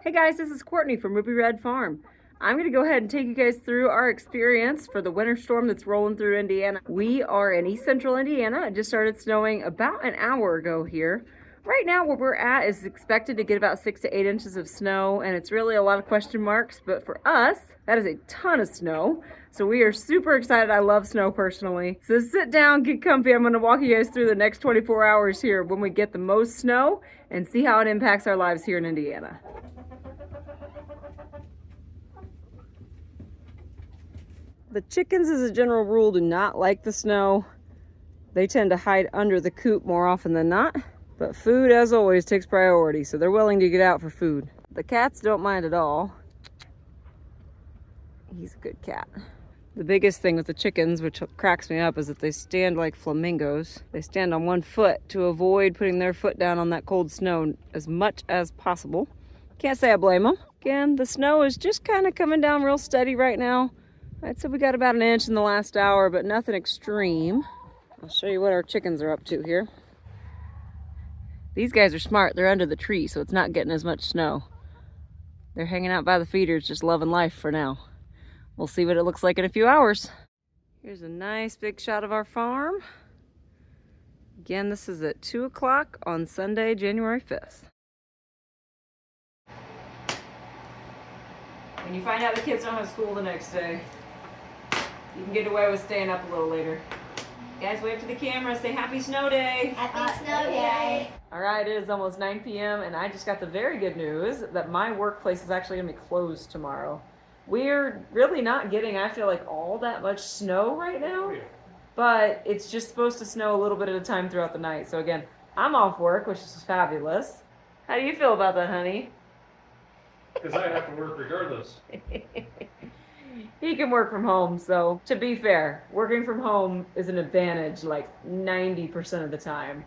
Hey guys, this is Courtney from Ruby Red Farm. I'm going to go ahead and take you guys through our experience for the winter storm that's rolling through Indiana. We are in East Central Indiana. It just started snowing about an hour ago here. Right now where we're at is expected to get about 6 to 8 inches of snow, and it's really a lot of question marks, but for us, that is a ton of snow. So we are super excited. I love snow personally. So sit down, get comfy. I'm going to walk you guys through the next 24 hours here when we get the most snow and see how it impacts our lives here in Indiana. The chickens, as a general rule, do not like the snow. They tend to hide under the coop more often than not. But food, as always, takes priority, so they're willing to get out for food. The cats don't mind at all. He's a good cat. The biggest thing with the chickens, which cracks me up, is that they stand like flamingos. They stand on one foot to avoid putting their foot down on that cold snow as much as possible. Can't say I blame them. Again, the snow is just kind of coming down real steady right now. I'd say we got about an inch in the last hour, but nothing extreme. I'll show you what our chickens are up to here. These guys are smart. They're under the tree, so it's not getting as much snow. They're hanging out by the feeders, just loving life for now. We'll see what it looks like in a few hours. Here's a nice big shot of our farm. Again, this is at 2 o'clock on Sunday, January 5th. When you find out the kids don't have school the next day, you can get away with staying up a little later. Guys, wave to the camera, say happy snow day. Happy snow day. All right, it is almost 9 p.m. and I just got the very good news that my workplace is actually gonna be closed tomorrow. We're really not getting, I feel like, all that much snow right now, but it's just supposed to snow a little bit at a time throughout the night. So again, I'm off work, which is fabulous. How do you feel about that, honey? Because I have to work regardless. He can work from home, so to be fair, working from home is an advantage like 90% of the time.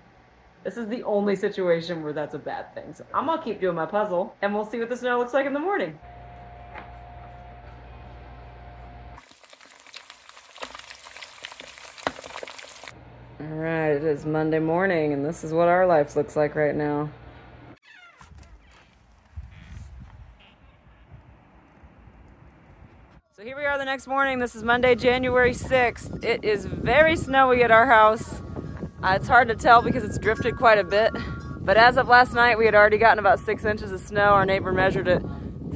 This is the only situation where that's a bad thing. So I'm gonna keep doing my puzzle and we'll see what the snow looks like in the morning. All right, it is Monday morning and this is what our life looks like right now. So here we are the next morning. This is Monday, January 6th. It is very snowy at our house. It's hard to tell because it's drifted quite a bit. But as of last night, we had already gotten about 6 inches of snow. Our neighbor measured it.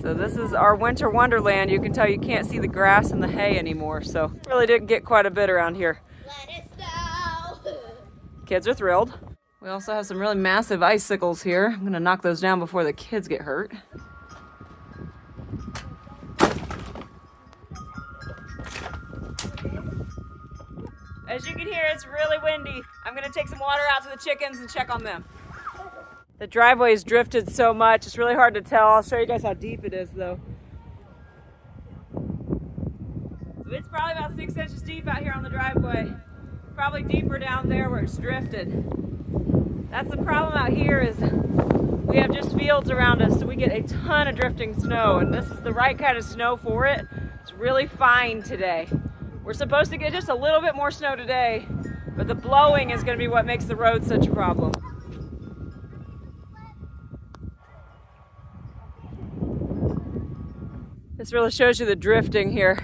So this is our winter wonderland. You can tell you can't see the grass and the hay anymore. So really didn't get quite a bit around here. Let it snow. Kids are thrilled. We also have some really massive icicles here. I'm gonna knock those down before the kids get hurt. As you can hear, it's really windy. I'm gonna take some water out to the chickens and check on them. The driveway is drifted so much, it's really hard to tell. I'll show you guys how deep it is though. It's probably about 6 inches deep out here on the driveway. Probably deeper down there where it's drifted. That's the problem out here is we have just fields around us, so we get a ton of drifting snow, and this is the right kind of snow for it. It's really fine today. We're supposed to get just a little bit more snow today, but the blowing is going to be what makes the road such a problem. This really shows you the drifting here.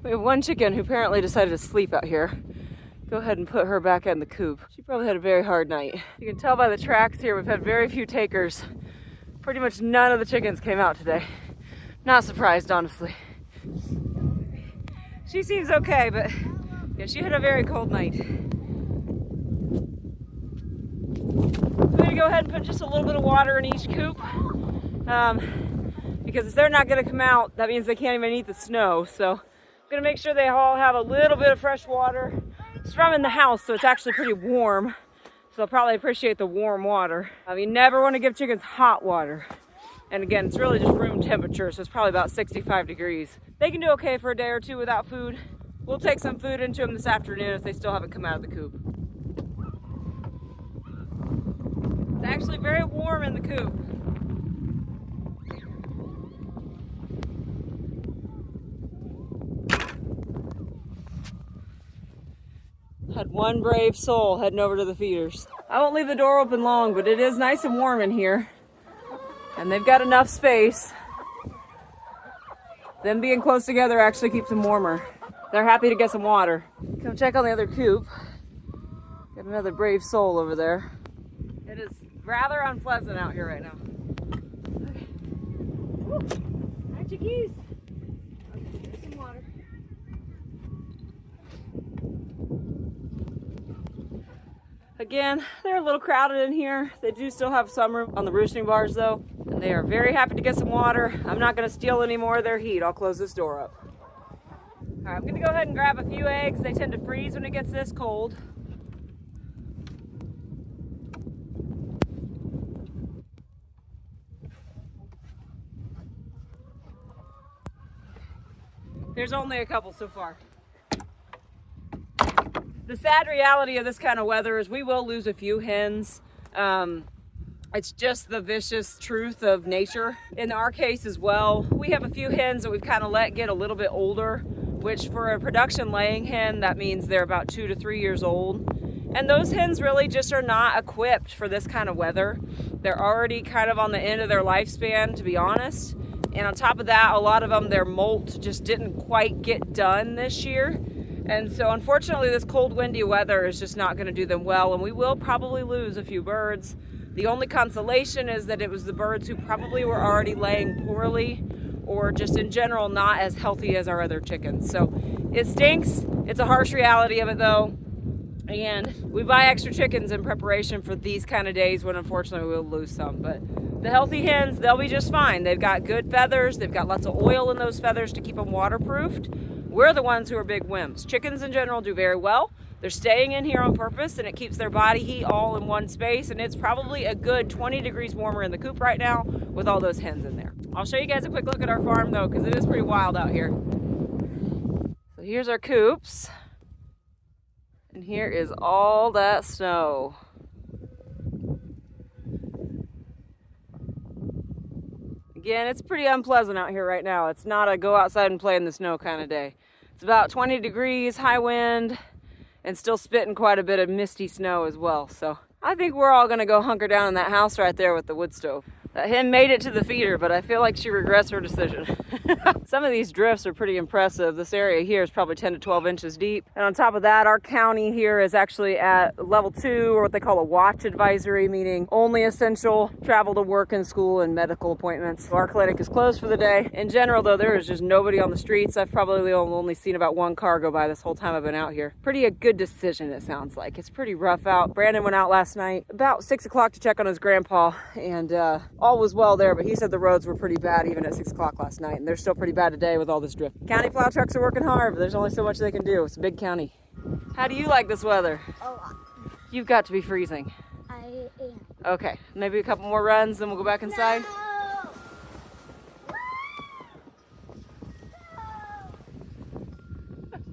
We have one chicken who apparently decided to sleep out here. Go ahead and put her back in the coop. She probably had a very hard night. You can tell by the tracks here, we've had very few takers. Pretty much none of the chickens came out today. Not surprised, honestly. She seems okay, but yeah, she had a very cold night. I'm gonna go ahead and put just a little bit of water in each coop. Because if they're not gonna come out, that means they can't even eat the snow. So I'm gonna make sure they all have a little bit of fresh water. It's from in the house, so it's actually pretty warm. So they'll probably appreciate the warm water. You never wanna give chickens hot water. And again, it's really just room temperature, so it's probably about 65 degrees. They can do okay for a day or two without food. We'll take some food into them this afternoon if they still haven't come out of the coop. It's actually very warm in the coop. Had one brave soul heading over to the feeders. I won't leave the door open long, but it is nice and warm in here. And they've got enough space. Them being close together actually keeps them warmer. They're happy to get some water. Come check on the other coop. Got another brave soul over there. It is rather unpleasant out here right now. Okay. Woo. Hi, chickies. Okay, there's some water. Again, they're a little crowded in here. They do still have some room on the roosting bars though. And they are very happy to get some water. I'm not gonna steal any more of their heat. I'll close this door up. All right, I'm gonna go ahead and grab a few eggs. They tend to freeze when it gets this cold. There's only a couple so far. The sad reality of this kind of weather is we will lose a few hens. It's just the vicious truth of nature. In our case as well, we have a few hens that we've kind of let get a little bit older, which for a production laying hen, that means they're about 2 to 3 years old. And those hens really just are not equipped for this kind of weather. They're already kind of on the end of their lifespan, to be honest. And on top of that, a lot of them, their molt just didn't quite get done this year. And so unfortunately, this cold, windy weather is just not gonna do them well, and we will probably lose a few birds. The only consolation is that it was the birds who probably were already laying poorly or just in general not as healthy as our other chickens. So it stinks. It's a harsh reality of it though. And we buy extra chickens in preparation for these kind of days when unfortunately we'll lose some. But the healthy hens, they'll be just fine. They've got good feathers. They've got lots of oil in those feathers to keep them waterproofed. We're the ones who are big wimps. Chickens in general do very well. They're staying in here on purpose and it keeps their body heat all in one space, and it's probably a good 20 degrees warmer in the coop right now with all those hens in there. I'll show you guys a quick look at our farm though, because it is pretty wild out here. So here's our coops. And here is all that snow. Again, it's pretty unpleasant out here right now. It's not a go outside and play in the snow kind of day. It's about 20 degrees, high wind, and still spitting quite a bit of misty snow as well. So I think we're all gonna go hunker down in that house right there with the wood stove. That hen made it to the feeder, but I feel like she regrets her decision. Some of these drifts are pretty impressive. This area here is probably 10 to 12 inches deep. And on top of that, our county here is actually at level 2, or what they call a watch advisory, meaning only essential travel to work and school and medical appointments. So our clinic is closed for the day. In general though, there is just nobody on the streets. I've probably only seen about one car go by this whole time I've been out here. Pretty a good decision, it sounds like. It's pretty rough out. Brandon went out last night about 6 o'clock to check on his grandpa, and all was well there, but he said the roads were pretty bad even at 6 o'clock last night, and they're still pretty bad today with all this drift. County plow trucks are working hard, but there's only so much they can do. It's a big county. How do you like this weather? A lot. You've got to be freezing. I am. Okay, maybe a couple more runs, then we'll go back inside.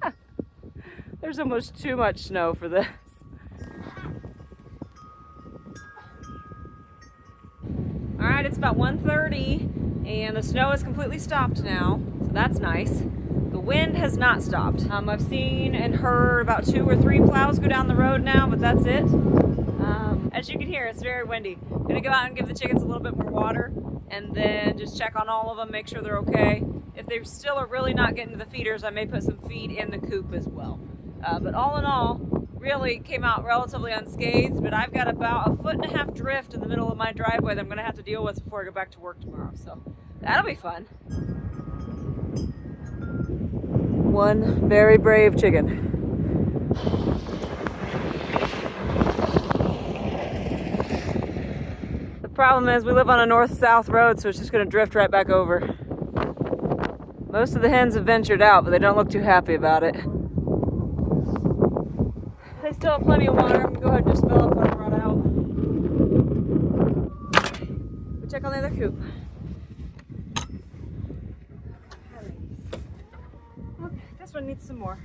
No. There's almost too much snow for this. All right, it's about 1:30 and the snow is completely stopped now, so that's nice. The wind has not stopped. I've seen and heard about 2 or 3 plows go down the road now, but that's it. As you can hear, it's very windy. I'm gonna go out and give the chickens a little bit more water and then just check on all of them, make sure they're okay. If they still are really not getting to the feeders, I may put some feed in the coop as well. But all in all, really came out relatively unscathed, but I've got about 1.5 foot drift in the middle of my driveway that I'm gonna have to deal with before I go back to work tomorrow, so that'll be fun. One very brave chicken. The problem is we live on a north-south road, so it's just gonna drift right back over. Most of the hens have ventured out, but they don't look too happy about it. They still have plenty of water. I'm gonna go ahead and just fill up what I brought out. We'll check on the other coop. Okay, this one needs some more.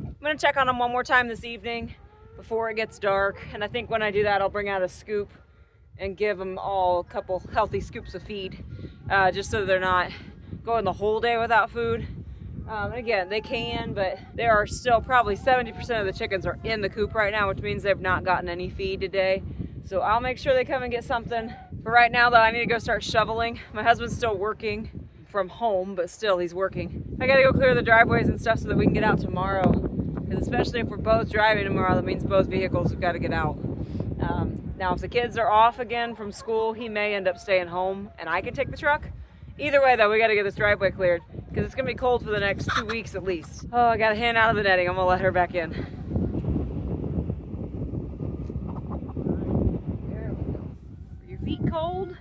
I'm gonna check on them one more time this evening before it gets dark, and I think when I do that, I'll bring out a scoop and give them all a couple healthy scoops of feed, just so they're not going the whole day without food. And again, they can, but there are still probably 70% of the chickens are in the coop right now, which means they've not gotten any feed today. So I'll make sure they come and get something. But right now though, I need to go start shoveling. My husband's still working from home, but still he's working. I gotta go clear the driveways and stuff so that we can get out tomorrow. Because especially if we're both driving tomorrow, that means both vehicles have got to get out. Now if the kids are off again from school, he may end up staying home and I can take the truck. Either way though, we gotta get this driveway cleared because it's gonna be cold for the next 2 weeks at least. Oh, I got a hen out of the netting. I'm gonna let her back in. There we go. Are your feet cold?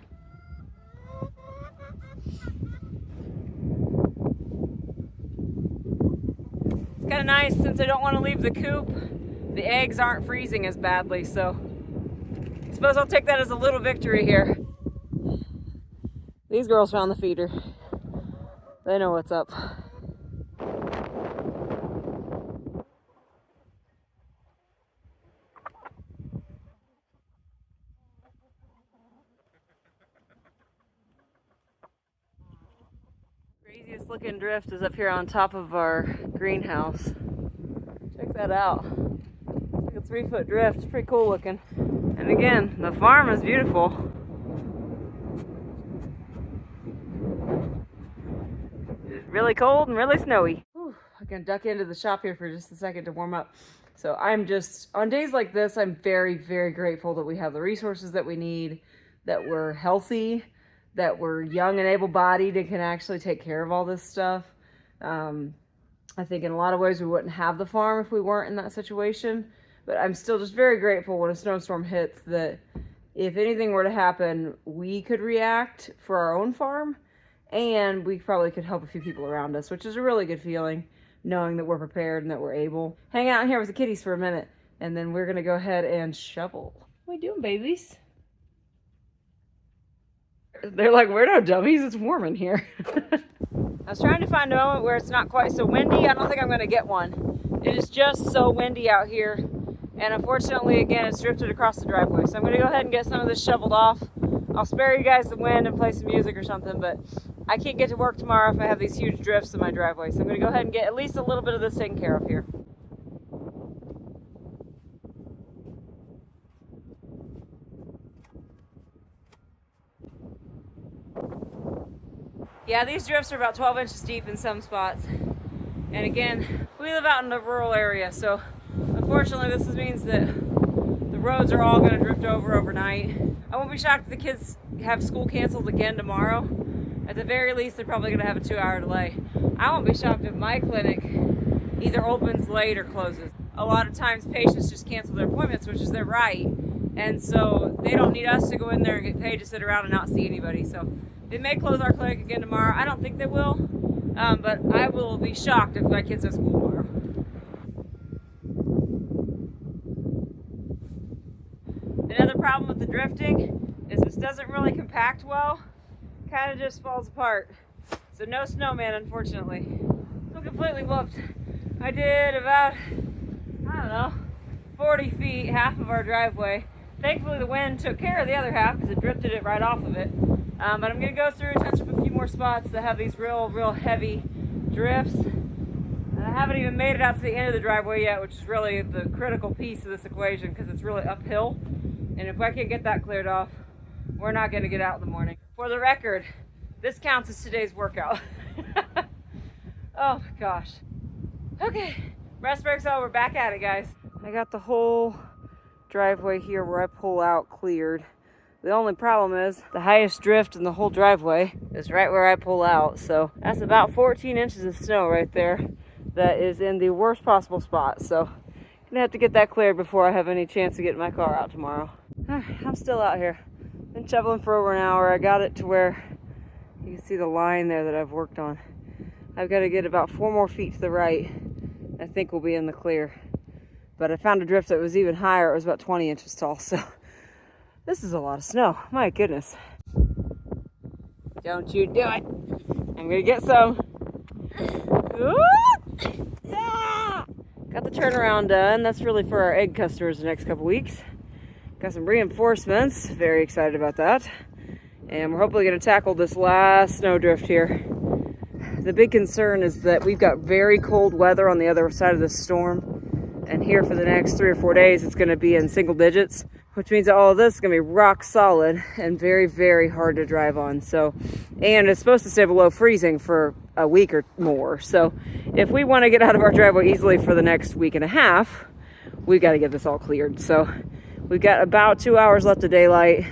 It's kind of nice since I don't want to leave the coop. The eggs aren't freezing as badly, so I suppose I'll take that as a little victory here. These girls found the feeder. They know what's up. Craziest looking drift is up here on top of our greenhouse. Check that out. It's like a 3-foot drift. It's pretty cool looking. And again, the farm is beautiful. It's really cold and really snowy. Whew, I can duck into the shop here for just a second to warm up. So I'm just, on days like this, I'm very, very grateful that we have the resources that we need, that we're healthy, that we're young and able-bodied and can actually take care of all this stuff. I think in a lot of ways we wouldn't have the farm if we weren't in that situation. But I'm still just very grateful when a snowstorm hits that if anything were to happen, we could react for our own farm and we probably could help a few people around us, which is a really good feeling, knowing that we're prepared and that we're able. Hang out in here with the kitties for a minute and then we're gonna go ahead and shovel. What are we doing, babies? They're like, we're no dummies, it's warm in here. I was trying to find a moment where it's not quite so windy. I don't think I'm gonna get one. It is just so windy out here. And unfortunately, again, it's drifted across the driveway. So I'm gonna go ahead and get some of this shoveled off. I'll spare you guys the wind and play some music or something, but I can't get to work tomorrow if I have these huge drifts in my driveway. So I'm gonna go ahead and get at least a little bit of this taken care of here. Yeah, these drifts are about 12 inches deep in some spots. And again, we live out in a rural area, so unfortunately this means that the roads are all going to drift over overnight. I won't be shocked if the kids have school canceled again tomorrow. At the very least, they're probably going to have a 2-hour delay. I won't be shocked if my clinic either opens late or closes. A lot of times patients just cancel their appointments, which is their right. And so they don't need us to go in there and get paid to sit around and not see anybody. So they may close our clinic again tomorrow. I don't think they will, but I will be shocked if my kids have school tomorrow. Another problem with the drifting is this doesn't really compact well. Kind of just falls apart. So no snowman, unfortunately. I'm completely whooped. I did about, I don't know, 40 feet, half of our driveway. Thankfully the wind took care of the other half because it drifted it right off of it. But I'm going to go through and touch up a few more spots that have these real heavy drifts. And I haven't even made it out to the end of the driveway yet, which is really the critical piece of this equation because it's really uphill. And if I can get that cleared off, we're not going to get out in the morning. For the record, this counts as today's workout. Oh my gosh. Okay, rest break's over. Back at it, guys. I got the whole driveway here where I pull out cleared. The only problem is the highest drift in the whole driveway is right where I pull out. So that's about 14 inches of snow right there that is in the worst possible spot. So I'm gonna have to get that cleared before I have any chance of getting my car out tomorrow. I'm still out here. Been shoveling for over an hour. I got it to where you can see the line there that I've worked on. I've got to get about 4 more feet to the right. I think we'll be in the clear. But I found a drift that was even higher. It was about 20 inches tall. So this is a lot of snow. My goodness. Don't you do it. I'm going to get some. Yeah. Got the turnaround done. That's really for our egg customers the next couple weeks. Got some reinforcements. Very excited about that. And we're hopefully going to tackle this last snow drift here. The big concern is that we've got very cold weather on the other side of the storm. And here for the next 3 or 4 days, it's going to be in single digits. which means that all of this is gonna be rock solid and very, very hard to drive on. So, and it's supposed to stay below freezing for a week or more. So if we want to get out of our driveway easily for the next week and a half, we got to get this all cleared. So we've got about 2 hours left of daylight.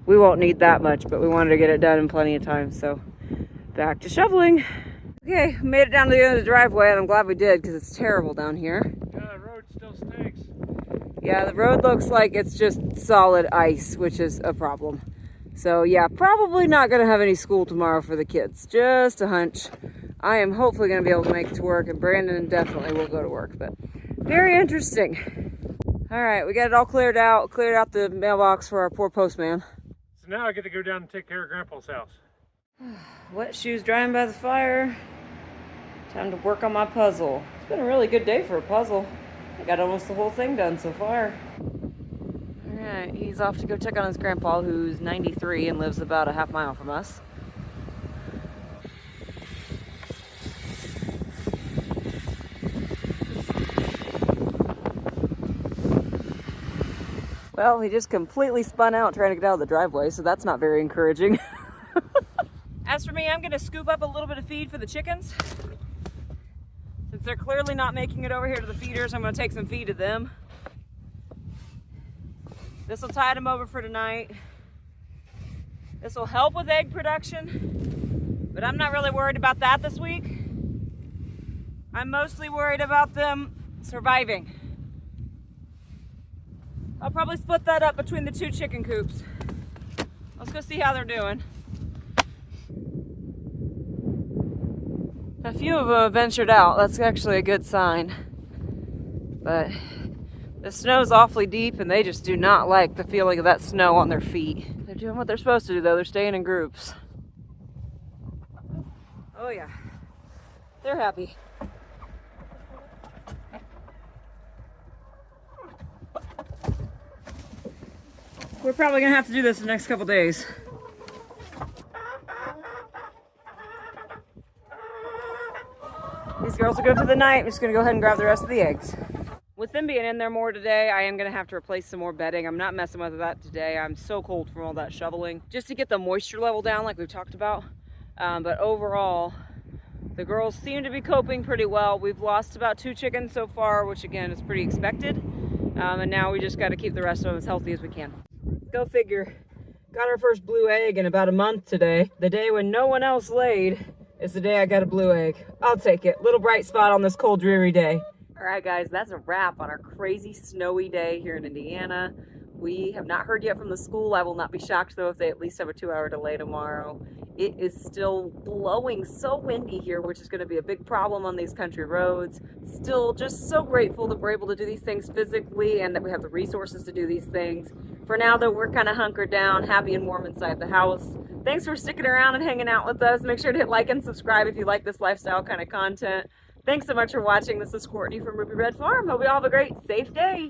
We won't need that much, but we wanted to get it done in plenty of time. So back to shoveling. Okay, made it down to the end of the driveway, and I'm glad we did because it's terrible down here. Yeah, the road still stinks. Yeah, the road looks like it's just solid ice, which is a problem. So yeah, probably not going to have any school tomorrow for the kids. Just a hunch. I am hopefully going to be able to make it to work, and Brandon definitely will go to work, but very interesting. All right, we got it all cleared out the mailbox for our poor postman. So now I get to go down and take care of Grandpa's house. Wet shoes drying by the fire. Time to work on my puzzle. It's been a really good day for a puzzle. I got almost the whole thing done so far. Alright, he's off to go check on his grandpa, who's 93 and lives about a half mile from us. Well, he just completely spun out trying to get out of the driveway, so that's not very encouraging. As for me, I'm gonna scoop up a little bit of feed for the chickens. Since they're clearly not making it over here to the feeders, I'm gonna take some feed to them. This will tide them over for tonight. This will help with egg production, but I'm not really worried about that this week. I'm mostly worried about them surviving. I'll probably split that up between the 2 chicken coops. Let's go see how they're doing. A few of them have ventured out. That's actually a good sign. But the snow's awfully deep and they just do not like the feeling of that snow on their feet. They're doing what they're supposed to do though. They're staying in groups. Oh yeah. They're happy. We're probably gonna have to do this the next couple days. These girls are good for the night. I'm just gonna go ahead and grab the rest of the eggs. With them being in there more today, I am gonna have to replace some more bedding. I'm not messing with that today. I'm so cold from all that shoveling. Just to get the moisture level down like we've talked about. But overall, the girls seem to be coping pretty well. We've lost about 2 chickens so far, which again is pretty expected. And now we just gotta keep the rest of them as healthy as we can. Go figure. Got our first blue egg in about a month today. The day when no one else laid is the day I got a blue egg. I'll take it. Little bright spot on this cold, dreary day. All right, guys, that's a wrap on our crazy snowy day here in Indiana. We have not heard yet from the school. I will not be shocked, though, if they at least have a 2-hour delay tomorrow. It is still blowing so windy here, which is going to be a big problem on these country roads. Still just so grateful that we're able to do these things physically and that we have the resources to do these things. For now, though, we're kind of hunkered down, happy and warm inside the house. Thanks for sticking around and hanging out with us. Make sure to hit like and subscribe if you like this lifestyle kind of content. Thanks so much for watching. This is Courtney from Ruby Red Farm. Hope you all have a great, safe day.